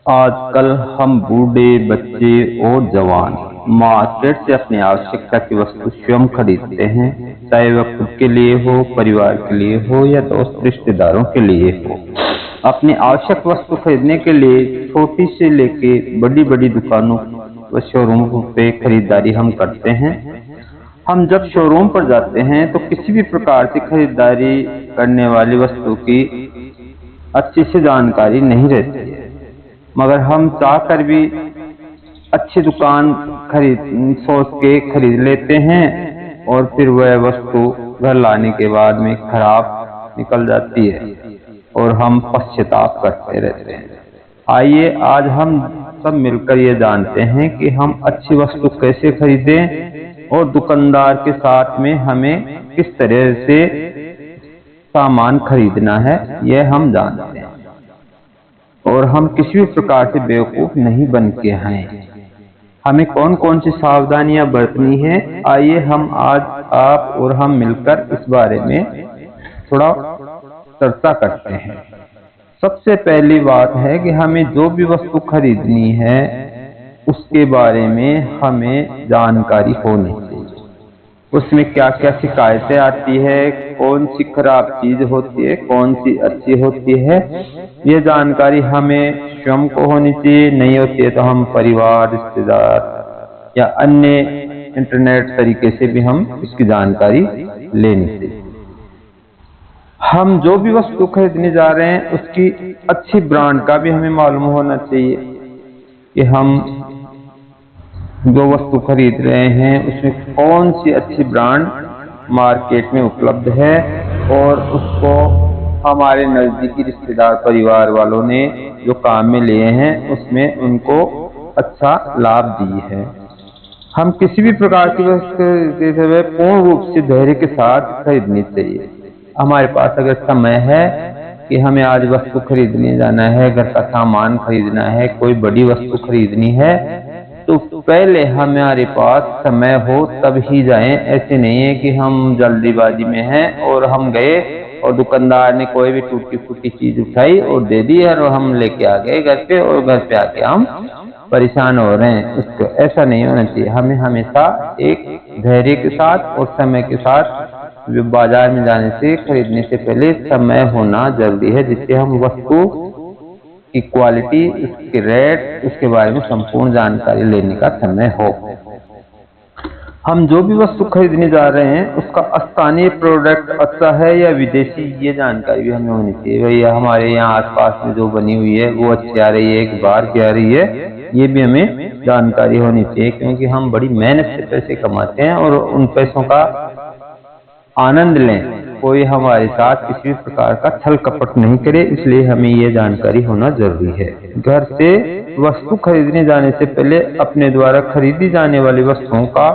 आजकल हम बूढ़े, बच्चे और जवान मार्केट से अपनी आवश्यकता की वस्तु स्वयं खरीदते हैं, चाहे वह खुद के लिए हो, परिवार के लिए हो या दोस्त रिश्तेदारों के लिए हो। अपनी आवश्यक वस्तु खरीदने के लिए छोटी से लेके बड़ी बड़ी दुकानों व शोरूम पे खरीदारी हम करते हैं। हम जब शोरूम पर जाते हैं तो किसी भी प्रकार से खरीदारी करने वाली वस्तु की अच्छी से जानकारी नहीं रहती है, मगर हम चाहकर भी अच्छी दुकान खरीद सोच के खरीद लेते हैं और फिर वह वस्तु घर लाने के बाद में खराब निकल जाती है और हम पश्चाताप करते रहते हैं। आइए आज हम सब मिलकर ये जानते हैं कि हम अच्छी वस्तु कैसे खरीदें और दुकानदार के साथ में हमें किस तरह से सामान खरीदना है, यह हम जानते हैं और हम किसी भी प्रकार से बेवकूफ नहीं बन के हैं। हमें कौन कौन सी सावधानियां बरतनी है, आइए हम आज आप और हम मिलकर इस बारे में थोड़ा चर्चा करते हैं। सबसे पहली बात है कि हमें जो भी वस्तु खरीदनी है उसके बारे में हमें जानकारी होनी चाहिए। उसमें क्या क्या शिकायतें आती है, कौन सी खराब चीज होती है, कौन सी अच्छी होती है, ये जानकारी हमें स्वयं को होनी चाहिए। नहीं होती है तो हम परिवार, रिश्तेदार या अन्य इंटरनेट तरीके से भी हम इसकी जानकारी लेनी चाहिए। हम जो भी वस्तु खरीदने जा रहे हैं उसकी अच्छी ब्रांड का भी हमें मालूम होना चाहिए कि हम जो वस्तु खरीद रहे हैं उसमें कौन सी अच्छी ब्रांड मार्केट में उपलब्ध है और उसको हमारे नजदीकी रिश्तेदार परिवार वालों ने जो काम में लिए हैं उसमें उनको अच्छा लाभ दी है। हम किसी भी प्रकार की वस्तु खरीदते समय पूर्ण रूप से धैर्य के साथ खरीदनी चाहिए। हमारे पास अगर समय है कि हमें आज वस्तु खरीदने जाना है, घर का सामान खरीदना है, कोई बड़ी वस्तु खरीदनी है, तो पहले हमारे पास समय हो तब ही जाएं। ऐसे नहीं है कि हम जल्दीबाजी में हैं और हम गए और दुकानदार ने कोई भी टूटी फूटी चीज उठाई और दे दी और हम लेके आ गए घर पे और घर पे आके हम परेशान हो रहे हैं। उसको ऐसा नहीं होना चाहिए। हमें हमेशा एक धैर्य के साथ और समय के साथ बाजार में जाने से, खरीदने से पहले समय होना जरूरी है, जिससे हम वस्तु की क्वालिटी, उसके रेट, उसके बारे में संपूर्ण जानकारी लेने का समय हो। हम जो भी वस्तु खरीदने जा रहे हैं उसका स्थानीय प्रोडक्ट अच्छा है या विदेशी, ये जानकारी भी हमें होनी चाहिए। भैया हमारे यहाँ आसपास में जो बनी हुई है वो अच्छी आ रही है कि बाहर की आ रही है, ये भी हमें जानकारी होनी चाहिए, क्योंकि हम बड़ी मेहनत से पैसे कमाते हैं और उन पैसों का आनंद लें। कोई हमारे साथ किसी भी प्रकार का छल कपट नहीं करे, इसलिए हमें ये जानकारी होना जरूरी है। घर से वस्तु खरीदने जाने से पहले अपने द्वारा खरीदी जाने वाली वस्तुओं का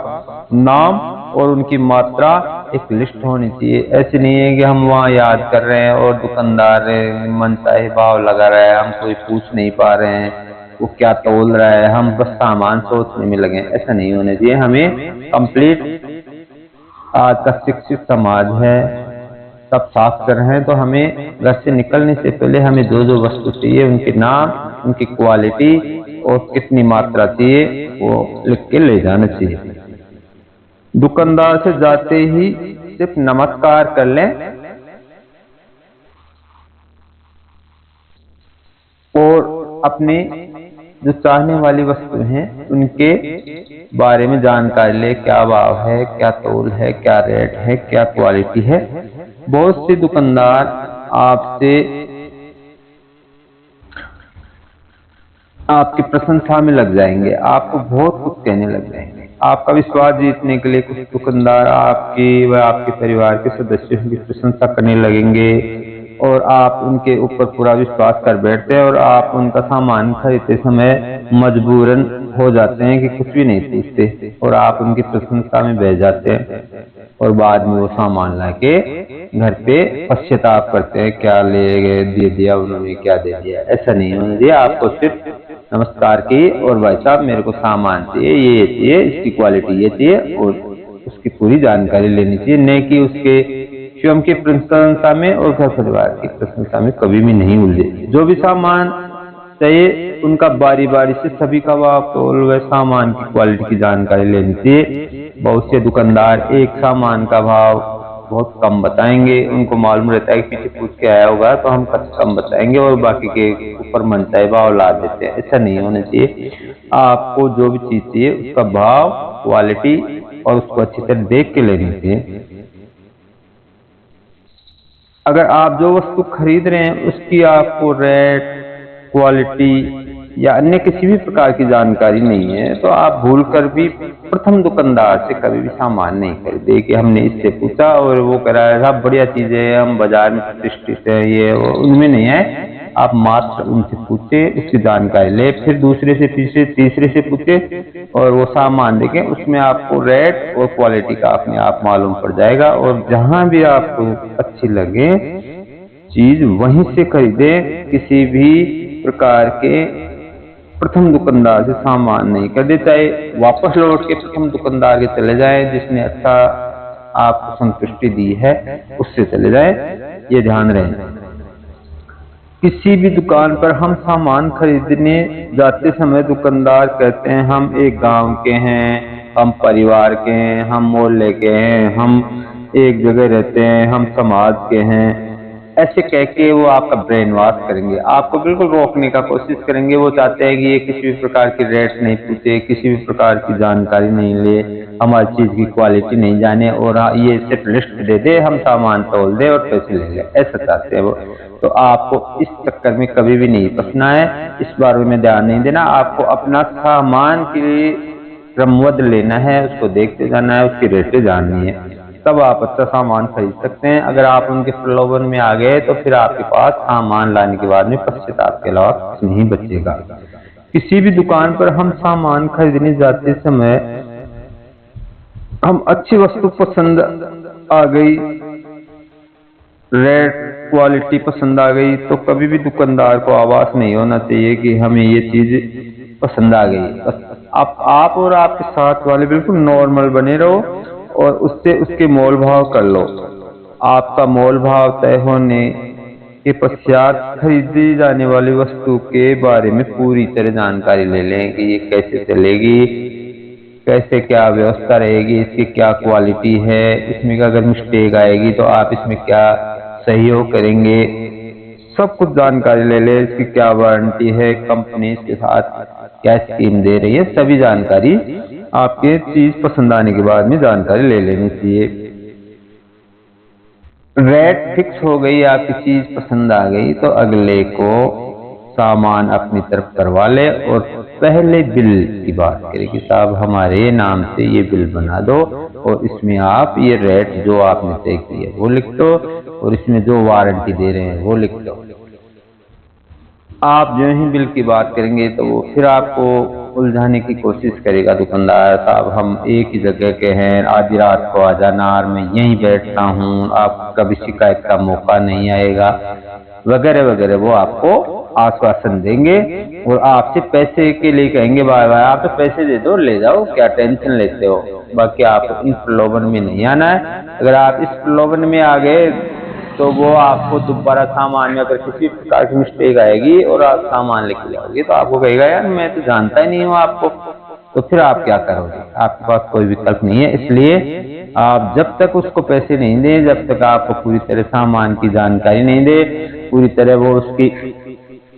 नाम और उनकी मात्रा एक लिस्ट होनी चाहिए। ऐसे नहीं है कि हम वहाँ याद कर रहे हैं और दुकानदार मनचाहे भाव लगा रहा है, हम कोई पूछ नहीं पा रहे हैं वो क्या तोल रहा है, हम बस सामान सोचने में लगे। ऐसा नहीं होना चाहिए। हमें कंप्लीट, आज का शिक्षित समाज है, सब साफ कर रहे हैं, तो हमें घर से निकलने से पहले हमें जो जो वस्तु चाहिए उनके नाम, उनकी क्वालिटी और कितनी मात्रा चाहिए वो लिख के ले जाना चाहिए। दुकानदार से जाते ही सिर्फ नमस्कार कर लें और अपने जो चाहने वाली वस्तु हैं उनके बारे में जानकारी ले, क्या भाव है, क्या तोल है, क्या रेट है, क्या क्वालिटी है। बहुत से दुकानदार आपकी प्रशंसा में लग जाएंगे, आपको बहुत कुछ कहने लग जाएंगे। आपका विश्वास जीतने के लिए कुछ दुकानदार आपकी व आपके परिवार के सदस्यों की प्रशंसा करने लगेंगे और आप उनके ऊपर पूरा विश्वास कर बैठते हैं और आप उनका सामान खरीदते समय मजबूरन हो जाते हैं कि कुछ भी नहीं पूछते और आप उनकी प्रशंसा में बह जाते हैं और बाद में वो सामान लाके घर पे पश्चाताप करते हैं, क्या ले गए, दे दिया उन्होंने, क्या दे दिया। ऐसा नहीं होना चाहिए। आपको सिर्फ नमस्कार की और भाई साहब मेरे को सामान चाहिए, ये चाहिए, इसकी क्वालिटी ये चाहिए और उसकी पूरी जानकारी लेनी चाहिए, नहीं कि उसके स्वयं की प्रशंसा में और घर परिवार की प्रशंसा में कभी भी नहीं उलझे। जो भी सामान चाहिए उनका बारी बारी से सभी का भाव तोल व सामान की क्वालिटी की जानकारी लेनी चाहिए। बहुत से दुकानदार एक सामान का भाव बहुत कम बताएंगे, उनको मालूम रहता है कि पीछे पूछ के आया होगा तो हम कम बताएंगे और बाकी के ऊपर मनचाहे भाव ला देते हैं। ऐसा नहीं होना चाहिए। आपको जो भी चीज चाहिए उसका भाव, क्वालिटी और उसको अच्छी तरह देख के लेनी चाहिए। अगर आप जो वस्तु खरीद रहे हैं उसकी आपको रेट, क्वालिटी या अन्य किसी भी प्रकार की जानकारी नहीं है तो आप भूल कर भी प्रथम दुकानदार से कभी भी सामान नहीं खरीदे कि हमने इससे पूछा और वो कह रहा है साहब बढ़िया चीज है, हम बाजार में प्रतिष्ठित है, ये उनमें नहीं है। आप मात्र उनसे पूछे, उसकी जानकारी ले, फिर दूसरे से तीसरे से पूछे और वो सामान देखें, उसमें आपको रेट और क्वालिटी का अपने आप मालूम पड़ जाएगा। और जहां भी आपको अच्छी लगे चीज वहीं से खरीदे, किसी भी प्रकार के प्रथम दुकानदार से सामान नहीं खरीदे। चाहे वापस लौट के प्रथम दुकानदार के चले जाए जिसने अच्छा आपको संतुष्टि दी है उससे चले जाए, ये ध्यान रहे। किसी भी दुकान पर हम सामान खरीदने जाते समय दुकानदार कहते हैं हम एक गांव के हैं, हम परिवार के हैं, हम मोहल्ले के हैं, हम एक जगह रहते हैं, हम समाज के हैं, ऐसे कह के वो आपका ब्रेन वॉश करेंगे, आपको बिल्कुल रोकने का कोशिश करेंगे। वो चाहते हैं कि ये किसी भी प्रकार की रेट नहीं पूछे, किसी भी प्रकार की जानकारी नहीं ले, हमारी चीज की क्वालिटी नहीं जाने और ये सिर्फ लिस्ट दे दे, हम सामान तोल दे और पैसे ले ले, ऐसा चाहते हैं वो। तो आपको इस चक्कर में कभी भी नहीं फंसना है, इस बारे में ध्यान नहीं देना। आपको अपना सामान की क्रमबद्ध लेना है, उसको देखते जाना है, उसकी रेटें जाननी है, तब आप अच्छा सामान खरीद सकते हैं। अगर आप उनके प्रलोभन में आ गए तो फिर आपके पास सामान लाने के बाद में पश्चाताप के अलावा कुछ नहीं बचेगा। किसी भी दुकान पर हम सामान खरीदने जाते समय हम अच्छी वस्तु पसंद आ गई, रेट क्वालिटी पसंद आ गई तो कभी भी दुकानदार को आभास नहीं होना चाहिए कि हमें ये चीज पसंद आ गई। आप और आपके साथ वाले बिल्कुल नॉर्मल बने रहो और उससे उसके मोल भाव कर लो। आपका मोल भाव तय होने के पश्चात खरीदी जाने वाली वस्तु के बारे में पूरी तरह जानकारी ले लें कि ये कैसे चलेगी, कैसे क्या व्यवस्था रहेगी, इसकी क्या क्वालिटी है, इसमें अगर मिस्टेक आएगी तो आप इसमें क्या सहयोग करेंगे, सब कुछ जानकारी ले ले। इसकी क्या वारंटी है, कंपनी इसके साथ क्या स्कीम दे रही है, सभी जानकारी आपके चीज पसंद आने के बाद में जानकारी ले लेनी चाहिए। रेट फिक्स हो गई, आपकी चीज पसंद आ गई तो अगले को सामान अपनी तरफ करवा ले और पहले बिल की बात करें कि साहब हमारे नाम से ये बिल बना दो और इसमें आप ये रेट जो आपने तय की है वो लिख दो और इसमें जो वारंटी दे रहे हैं वो लिख दो। आप जो ही बिल की बात करेंगे तो वो फिर आपको उलझाने की कोशिश करेगा दुकानदार, साहब हम एक ही जगह के हैं, आधी रात को आ जाना और मैं यहीं बैठता हूँ, आप कभी शिकायत का मौका नहीं आएगा वगैरह वगैरह। वो आपको आश्वासन देंगे और आपसे पैसे के लिए कहेंगे भाई भाई आप तो पैसे दे दो ले जाओ, क्या टेंशन लेते हो। बाकी आप इन प्रलोभन में नहीं आना है। अगर आप इस प्रलोभन में आ गए तो वो आपको दोबारा सामान में अगर किसी प्रकार की मिस्टेक आएगी और आप सामान लेके जाओगे तो आपको कहेगा यार मैं तो जानता ही नहीं हूँ आपको, तो फिर आप क्या करोगे, आपके पास कोई विकल्प नहीं है। इसलिए आप जब तक उसको पैसे नहीं दें, जब तक आपको पूरी तरह सामान की जानकारी नहीं दे, पूरी तरह वो उसकी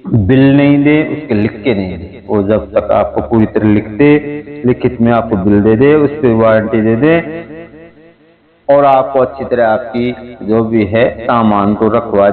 बिल नहीं दे, उसके लिख के नहीं दे, वो जब तक आपको पूरी तरह लिखित में आपको बिल दे दे, उस पर वारंटी दे दे और आपको अच्छी तरह आपकी जो भी है सामान को रखवा